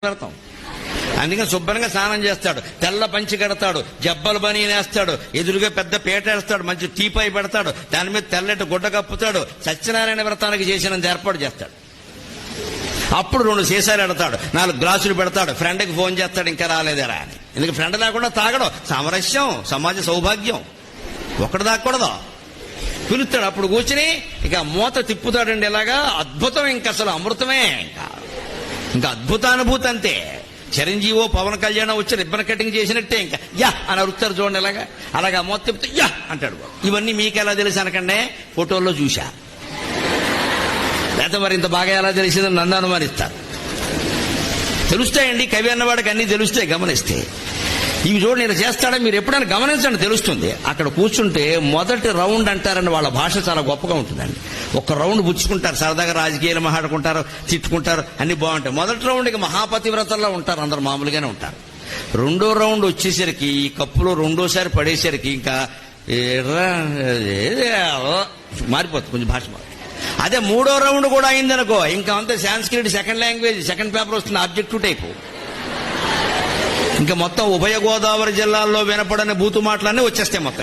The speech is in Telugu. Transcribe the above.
పెడతాం. అందుకని శుభ్రంగా స్నానం చేస్తాడు, తెల్ల పంచి కడతాడు, జబ్బలు బని వేస్తాడు, ఎదురుగా పెద్ద పీట వేస్తాడు, మంచి టీపై పెడతాడు, దాని మీద తెల్లటి గుడ్డ కప్పుతాడు, సత్యనారాయణ వ్రతానికి చేసినంత ఏర్పాటు చేస్తాడు. అప్పుడు 2 సీసాలు ఎడతాడు, 4 గ్లాసులు పెడతాడు, ఫ్రెండ్కి ఫోన్ చేస్తాడు ఇంకా రాలేదేరా అని. ఎందుకు ఫ్రెండ్ లేకుండా తాగడం సామరస్యం, సమాజ సౌభాగ్యం. ఒకటి దాక్కూడదు, పిలుస్తాడు. అప్పుడు కూర్చుని ఇక మూత తిప్పుతాడండి. ఇలాగా అద్భుతం, ఇంకా అసలు అమృతమే, ఇంకా అద్భుతానుభూతి అంతే. చిరంజీవో పవన్ కళ్యాణ్ వచ్చి రిబ్బన్ కటింగ్ చేసినట్టే ఇంకా యా అని అరుస్తారు చూడండి. అలాగా మూత తిప్పుతూ యా అంటాడు. ఇవన్నీ మీకు ఎలా తెలుసు అనకండి, ఫోటోల్లో చూశా. లేకపోతే మరి ఇంత బాగా ఎలా తెలిసిందని నన్ను అనుమానిస్తారు. తెలుస్తాయండి, కవి అన్నవాడికి అన్నీ తెలుస్తాయి గమనిస్తే. ఇవి చూడండి, ఇలా చేస్తాడా మీరు ఎప్పుడైనా గమనించండి, తెలుస్తుంది. అక్కడ కూర్చుంటే మొదటి రౌండ్ అంటారని వాళ్ళ భాష చాలా గొప్పగా ఉంటుందండి. ఒక రౌండ్ పుచ్చుకుంటారు, సరదాగా రాజకీయాలు మాట్లాడుకుంటారు, తిట్టుకుంటారు, అన్ని బాగుంటాయి. మొదటి రౌండ్ ఇక మహాపతివ్రతల్లో ఉంటారు, అందరు మామూలుగానే ఉంటారు. రెండో రౌండ్ వచ్చేసరికి ఈ కప్పులో రెండోసారి పడేసరికి ఇంకా మారిపోతుంది, కొంచెం భాష మారుతుంది. అదే మూడో రౌండ్ కూడా అయిందనుకో, ఇంకా అంతే Sanskrit second language, second paper వస్తుంది, ఆబ్జెక్టివ్ టైపు. ఇంకా మొత్తం ఉభయ గోదావరి జిల్లాల్లో వినపడని బూతు మాటలన్నీ వచ్చేస్తాయి మొత్తం.